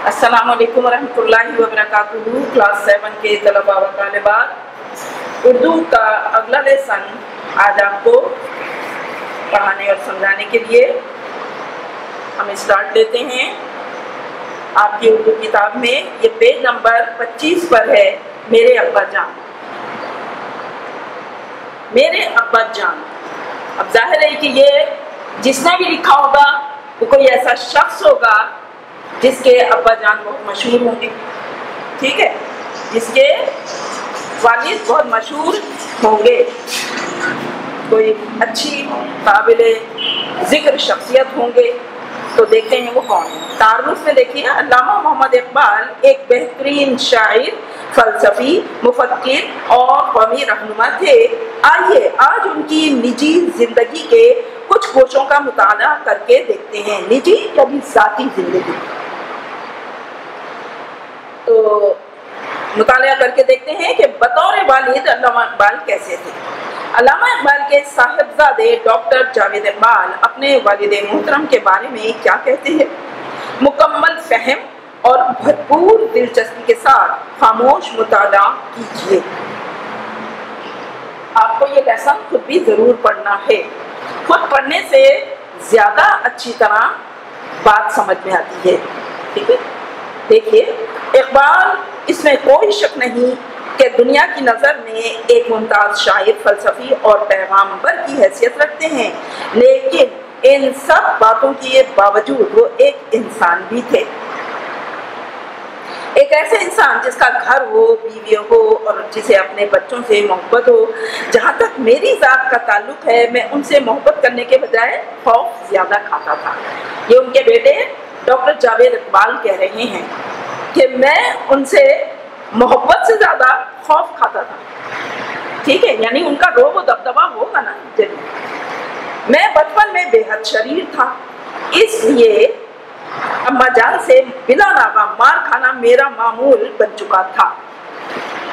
السلام علیکم ورحمۃ اللہ وبرکاتہ۔ کلاس 7 کے طلباء و طالبات، اردو کا اگلا لیسن آج آپ کو پڑھانے اور سمجھانے کے لیے ہم اسٹارٹ لیتے ہیں۔ آپ کی اردو کتاب میں یہ پیج نمبر 25 پر ہے، میرے ابا جان۔ میرے ابا جان، اب ظاہر ہے کہ یہ جس نے بھی لکھا ہوگا وہ کوئی ایسا شخص ہوگا جس کے ابا جان بہت مشہور ہوں گے، ٹھیک ہے، جس کے والد بہت مشہور ہوں گے، کوئی اچھی قابل ذکر شخصیت ہوں گے۔ تو دیکھتے ہیں وہ کون ہے۔ تعارف میں دیکھیے، علامہ محمد اقبال ایک بہترین شاعر، فلسفی، مفکر اور قومی رہنما تھے۔ آئیے آج ان کی نجی زندگی کے کچھ گوشوں کا مطالعہ کر کے دیکھتے ہیں۔ نجی یعنی ذاتی زندگی، تو مطالعہ کر کے دیکھتے ہیں کہ بطور والد علامہ اقبال کیسے تھے۔ علامہ اقبال کے صاحبزادے ڈاکٹر جاوید اقبال اپنے والد محترم کے بارے میں کیا کہتے ہیں؟ مکمل فہم اور بھرپور دلچسپی کے ساتھ خاموش مطالعہ کیجیے۔ آپ کو یہ لیسن خود بھی ضرور پڑھنا ہے۔ خود پڑھنے سے زیادہ اچھی طرح بات سمجھ میں آتی ہے، ٹھیک ہے۔ دیکھیے، اقبال، اس میں کوئی شک نہیں کہ دنیا کی نظر میں ایک ممتاز شاعر، فلسفی اور پیغامبر کی حیثیت رکھتے ہیں، لیکن ان سب باتوں کے باوجود وہ ایک انسان بھی تھے۔ ایک ایسے انسان جس کا گھر ہو، بیوی ہو اور جسے اپنے بچوں سے محبت ہو۔ جہاں تک میری ذات کا تعلق ہے، میں ان سے محبت کرنے کے بجائے خوف زیادہ کھاتا تھا۔ یہ ان کے بیٹے ڈاکٹر جاوید اقبال کہہ رہے ہیں کہ میں ان سے محبت سے زیادہ خوف کھاتا تھا، ٹھیک ہے، یعنی ان کا روب و دبدبا ہوگا نا۔ میں بچپن میں بے حد شریر تھا، اس لیے اما جان سے بلا ناغہ مار کھانا میرا معمول بن چکا تھا۔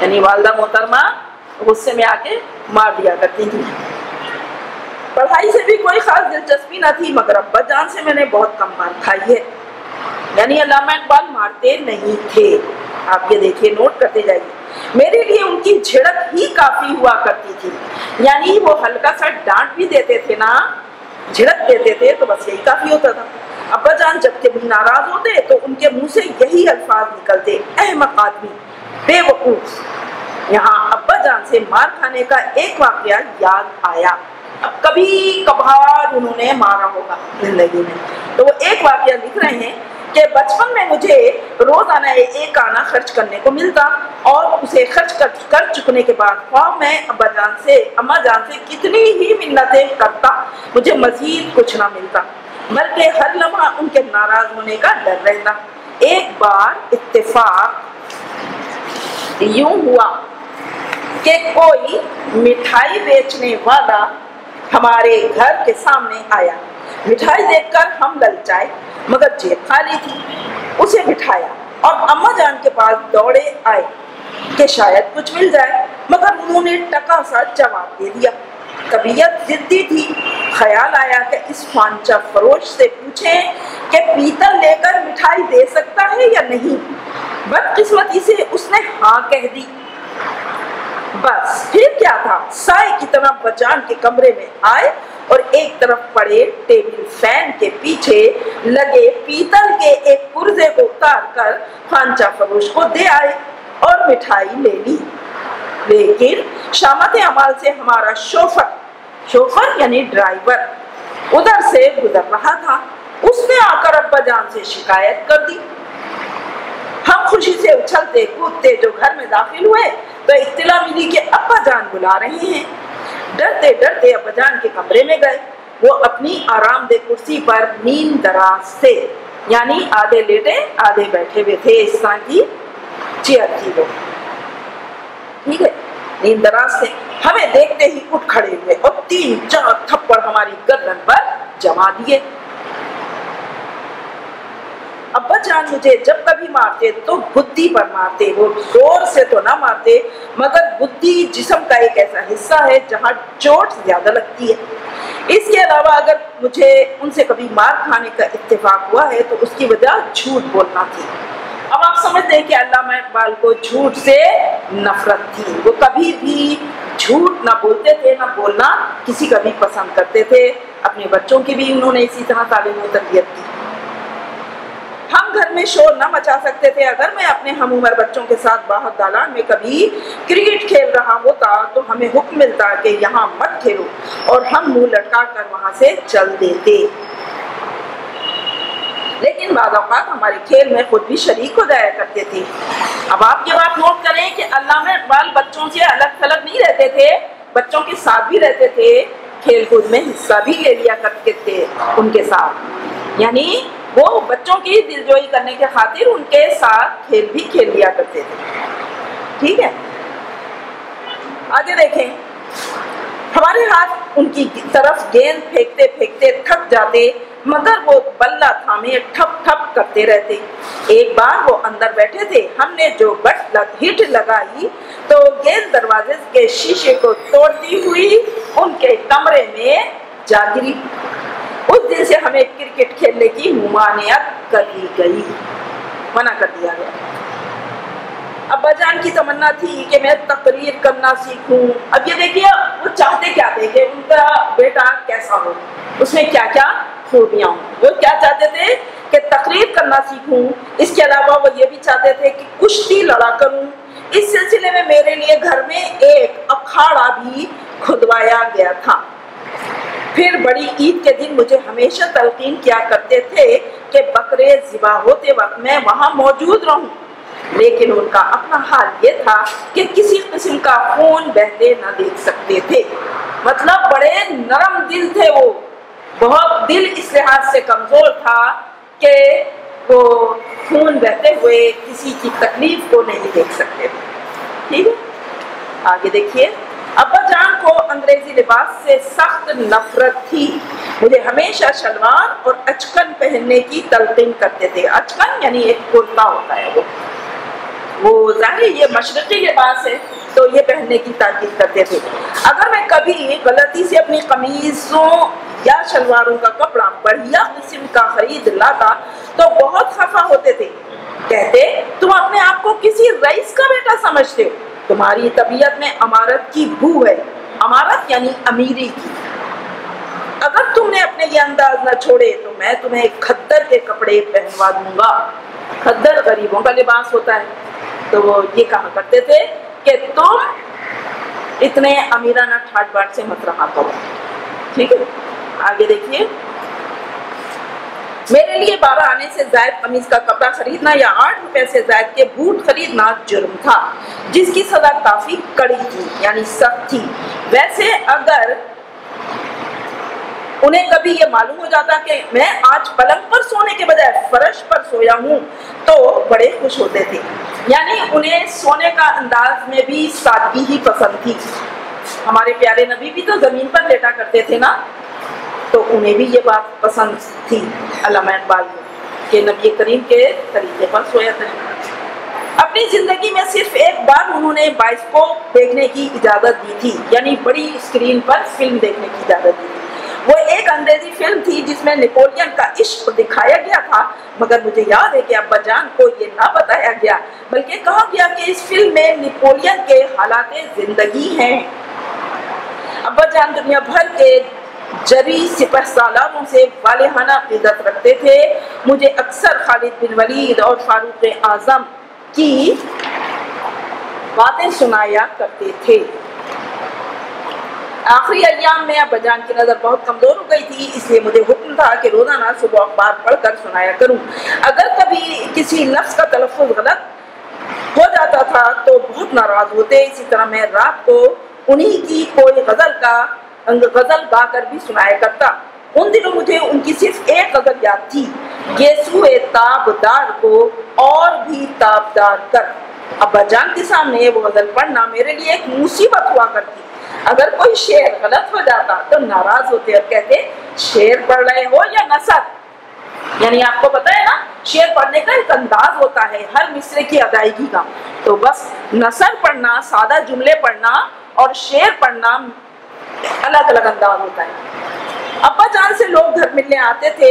یعنی والدہ محترمہ غصے میں آ کے مار دیا کرتی تھی۔ پڑھائی سے بھی کوئی خاص دلچسپی نہ تھی، مگر ابا جان سے میں نے بہت کم مار کھائی ہے۔ یعنی علامہ اقبال مارتے نہیں تھے، آپ یہ دیکھیے، نوٹ کرتے جائیے۔ میرے لیے ان کی جھڑک ہی کافی ہوا کرتی تھی، یعنی وہ ہلکا سا ڈانٹ بھی دیتے تھے نا، جھڑک دیتے تھے تو بس یہی کافی ہوتا تھا۔ ابا جان جب کبھی ناراض ہوتے تو ان کے منہ سے یہی الفاظ نکلتے، احمق آدمی، بے وقوف۔ یہاں ابا جان سے مار کھانے کا ایک واقعہ یاد آیا۔ اب کبھی کبھار انہوں نے مارا ہوگا زندگی میں، تو وہ ایک واقعہ لکھ رہے ہیں کہ بچپن میں مجھے روزانہ ایک آنا خرچ کرنے کو ملتا، اور اسے خرچ کر چکنے کے بعد خواہ میں اما جان سے کتنی ہی منتیں کرتا، مجھے مزید کچھ نہ ملتا، بلکہ ہر لمحہ ان کے ناراض ہونے کا ڈر رہتا۔ ایک بار اتفاق یوں ہوا کہ کوئی مٹھائی بیچنے والا ہمارے گھر کے سامنے آیا۔ مٹھائی دیکھ کر ہم للچائے، مگر جیب خالی تھی۔ اسے بٹھایا اور اما جان کے پاس دوڑے آئے کہ شاید کچھ مل جائے، مگر انہوں نے ٹکا سا جواب دے دیا۔ طبیعت ضدی تھی، خیال آیا کہ اس خوانچہ فروش سے پوچھیں کہ پیتل لے کر مٹھائی دے سکتا ہے یا نہیں۔ بدقسمتی سے اس نے ہاں کہہ دی۔ بس پھر کیا تھا، سائے کی طرح بچان کے کمرے میں آئے اور ایک طرف پڑے ٹیبل فین کے پیچھے لگے پیتل کے ایک پرزے کو اتار کر خوانچہ فروش کو دے آئے اور مٹھائی لے لی۔ لیکن شامت اعمال سے ہمارا شوفر یعنی ڈرائیور ادھر سے گزر رہا تھا، اس نے آ کر ابا جان سے شکایت کر دی۔ ہم خوشی سے اچھلتے کودتے جو گھر میں داخل ہوئے تو اطلاع ملی کہ ابا جان بلا رہے ہیں۔ ڈرتے ڈرتے ابا جان کے کمرے میں گئے۔ وہ اپنی آرام دہ کرسی پر نیم دراز تھے، یعنی آدھے لیٹے آدھے بیٹھے ہوئے تھے، اس طرح کی چیئر تھی وہ، ٹھیک ہے، نیم دراز تھے۔ ہمیں دیکھتے ہی اٹھ کھڑے ہوئے اور 3-4 تھپڑ ہماری گردن پر جما دیے۔ ابا جان مجھے جب کبھی مارتے تو بدھی پر مارتے، وہ زور سے تو نہ مارتے، مگر بدھی جسم کا ایک ایسا حصہ ہے جہاں چوٹ زیادہ لگتی ہے۔ اس کے علاوہ اگر مجھے ان سے کبھی مار کھانے کا اتفاق ہوا ہے تو اس کی وجہ جھوٹ بولنا تھی۔ اب آپ سمجھتے ہیں کہ علامہ اقبال کو جھوٹ سے نفرت تھی، وہ کبھی بھی جھوٹ نہ بولتے تھے، نہ بولنا کسی کا بھی پسند کرتے تھے، اپنے بچوں کی بھی انہوں نے اسی طرح تعلیم و تربیت کی۔ ہم گھر میں شور نہ مچا سکتے تھے، اگر میں اپنے ہم عمر بچوں کے ساتھ باہر دالان میں کبھی کرکٹ کھیل رہا ہوتا تو ہمیں حکم ملتا کہ یہاں مت کھیلو، اور ہم منہ لٹکا کر وہاں سے چل دیتے۔ لیکن بعض اوقات ہمارے کھیل میں خود بھی شریک ہو جایا کرتے تھے۔ اب آپ یہ بات نوٹ کریں کہ علامہ اقبال بچوں سے الگ تھلگ نہیں رہتے تھے، بچوں کے ساتھ بھی رہتے تھے، کھیل کود میں حصہ بھی لے لیا کرتے تھے ان کے ساتھ، یعنی وہ بچوں کی دلجوئی کرنے کے خاطر ان کے ساتھ کھیل بھی کھیل لیا کرتے تھے۔ ٹھیک ہے، آگے دیکھیں، ہمارے ہاتھ ان کی طرف گیند پھینکتے پھینکتے تھک جاتے، مگر وہ بلہ تھامے ٹھپ ٹھپ کرتے رہتے۔ ایک بار وہ اندر بیٹھے تھے، ہم نے جو ہٹ لگائی تو گیند دروازے کے شیشے کو توڑتی ہوئی ان کے کمرے میں جا گری۔ اس دن سے ہمیں کرکٹ کھیلنے کی ممانعت کر دی گئی، منع کر دیا گیا۔ ابا جان کی تمنا تھی کہ میں تقریر کرنا سیکھوں۔ اب یہ دیکھیے وہ چاہتے کیا تھے کہ ان کا بیٹا کیسا ہو، اس میں کیا کیا خوبیاں ہوں۔ وہ کیا چاہتے تھے کہ تقریر کرنا سیکھوں، اس کے علاوہ وہ یہ بھی چاہتے تھے کہ کشتی لڑا کروں۔ اس سلسلے میں میرے لیے گھر میں ایک اکھاڑا بھی کھدوایا گیا تھا۔ پھر بڑی عید کے دن مجھے ہمیشہ تلقین کیا کرتے تھے کہ بکرے ذبح ہوتے وقت میں وہاں موجود رہوں، لیکن ان کا اپنا حال یہ تھا کہ کسی قسم کا خون بہتے نہ دیکھ سکتے تھے۔ مطلب بڑے نرم دل تھے وہ، بہت دل اس لحاظ سے کمزور تھا کہ وہ خون بہتے ہوئے کسی کی تکلیف کو نہیں دیکھ سکتے تھے۔ ٹھیک ہے، آگے دیکھیے، ابا جان کو انگریزی لباس سے سخت نفرت تھی، مجھے ہمیشہ شلوار اور اچکن پہننے کی تلقین کرتے تھے۔ اچکن یعنی ایک کرتا ہوتا ہے، وہ ظاہر یہ مشرقی لباس ہے تو یہ پہننے کی تاکید کرتے تھے۔ اگر میں کبھی غلطی سے اپنی قمیصوں یا شلواروں کا کپڑا بڑھیا قسم کا خرید لاتا تو بہت خفا ہوتے تھے، کہتے تم اپنے آپ کو کسی رئیس کا بیٹا سمجھتے ہو، تمہاری طبیعت میں امارت کی بو ہے، امارت یعنی امیری کی، اگر تم نے اپنے یہ انداز نہ چھوڑے تو میں تمہیں کھدر کے کپڑے پہنوا دوں گا۔ کھدر غریبوں کا لباس ہوتا ہے، تو وہ یہ کہا کرتے تھے کہ تم اتنے امیرانہ ٹھاٹ باٹ سے مت رہا کرو۔ ٹھیک ہے، آگے دیکھیے، میرے لیے 12 آنے سے زائد قمیض کا کپڑا خریدنا یا 8 روپے سے زائد کے بوٹ خریدنا جرم تھا، جس کی سزا کافی کڑی تھی، یعنی سخت تھی۔ ویسے اگر انہیں کبھی یہ معلوم ہو جاتا کہ میں آج پلنگ پر سونے کے بجائے فرش پر سویا ہوں تو بڑے خوش ہوتے تھے، یعنی انہیں سونے کا انداز میں بھی سادگی ہی پسند تھی۔ ہمارے پیارے نبی بھی تو زمین پر لیٹا کرتے تھے نا، تو انہیں بھی یہ بات پسند تھی علامہ اقبال کو کہ نبی کریم کے طریقے پر سویا کریں۔ اپنی زندگی میں صرف ایک بار انہوں نے بائسکوپ دیکھنے کی اجازت دی تھی، یعنی بڑی اسکرین پر فلم دیکھنے کی اجازت دی تھی۔ وہ ایک انگریزی فلم تھی جس میں نیپولین کا عشق دکھایا گیا تھا، مگر مجھے یاد ہے کہ ابا جان کو یہ نہ بتایا گیا، بلکہ کہا گیا کہ اس فلم میں نیپولین کے حالات زندگی ہیں۔ ابا جان دنیا بھر کے جری سپہ سالاروں سے والہانہ عزت رکھتے تھے۔ مجھے اکثر خالد بن ولید اور فاروق اعظم کی باتیں سنایا کرتے تھے۔ آخری ایام میں ابا جان کی نظر بہت کمزور ہو گئی تھی، اس لیے مجھے حکم تھا کہ روزانہ صبح اخبار پڑھ کر سنایا کروں۔ اگر کبھی کسی لفظ کا تلفظ غلط ہو جاتا تھا تو بہت ناراض ہوتے۔ اسی طرح میں رات کو انہی کی کوئی غزل گا کر بھی سنایا کرتا۔ ان دنوں مجھے ان کی صرف ایک غزل یاد تھی، گیسوئے تابدار کو اور بھی تابدار کر۔ ابا جان کے سامنے وہ غزل پڑھنا میرے لیے ایک مصیبت ہوا کرتی۔ اگر کوئی شعر غلط ہو جاتا تو ناراض ہوتے اور کہتے شعر پڑھ رہے ہو یا نثر، یعنی آپ کو پتا ہے نا شعر پڑھنے کا ایک انداز ہوتا ہے ہر مصرے کی ادائیگی کا، تو بس نثر پڑھنا، سادہ جملے پڑھنا اور شعر پڑھنا الگ الگ انداز ہوتا ہے۔ ابا جان سے لوگ گھر ملنے آتے تھے،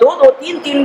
2-2, 3-3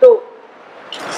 2।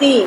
3।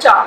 4,